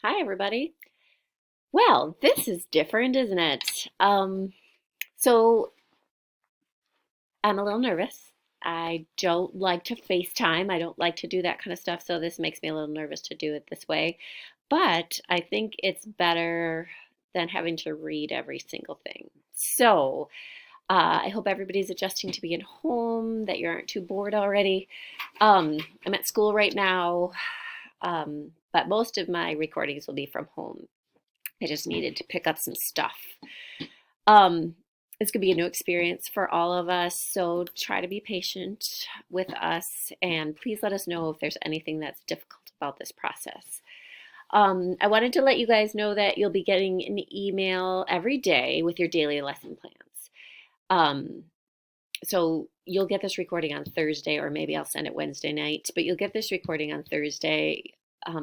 Hi, everybody. Well, this is different, isn't it? So I'm a little nervous. I don't like to FaceTime. I don't like to do that kind of stuff, so this makes me a little nervous to do it this way. But I think it's better than having to read every single thing. So I hope everybody's adjusting to being home, that you aren't too bored already. I'm at school right now, but most of my recordings will be from home. I just needed to pick up some stuff. Um, it's going to be a new experience for all of us, so try to be patient with us and please let us know if there's anything that's difficult about this process. I wanted to let you guys know that you'll be getting an email every day with your daily lesson plans. Um, so you'll get this recording on Thursday, or maybe I'll send it Wednesday night, but you'll get this recording on Thursday.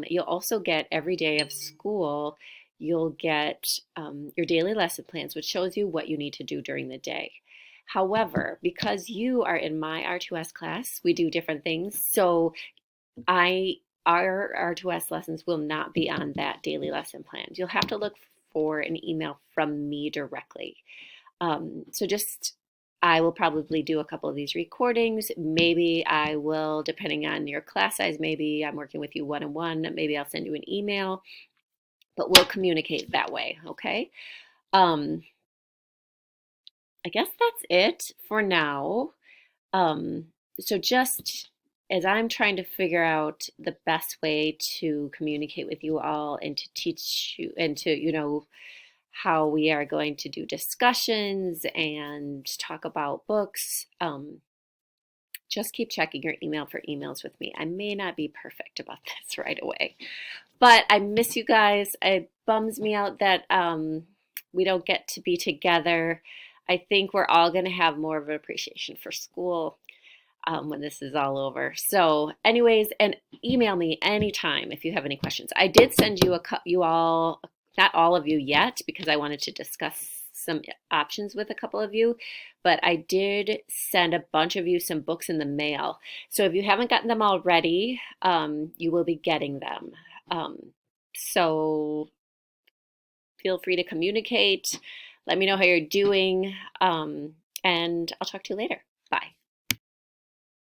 You'll also get every day of school, you'll get your daily lesson plans, which shows you what you need to do during the day. However, because you are in my R2S class, we do different things. So I our R2S lessons will not be on that daily lesson plan. You'll have to look for an email from me directly. So just, I will probably do a couple of these recordings. Maybe I will, depending on your class size, maybe I'm working with you one-on-one, maybe I'll send you an email, but we'll communicate that way, okay? Um, I guess that's it for now. Um, so just as I'm trying to figure out the best way to communicate with you all and to teach you and to, how we are going to do discussions and talk about books. Just keep checking your email for emails with me. I may not be perfect about this right away, but I miss you guys. It bums me out that we don't get to be together. I think we're all going to have more of an appreciation for school when this is all over. So, anyways, and email me anytime if you have any questions. I did send you you all, not all of you yet, because I wanted to discuss some options with a couple of you, but I did send a bunch of you some books in the mail. So if you haven't gotten them already, you will be getting them. So feel free to communicate. Let me know how you're doing, and I'll talk to you later.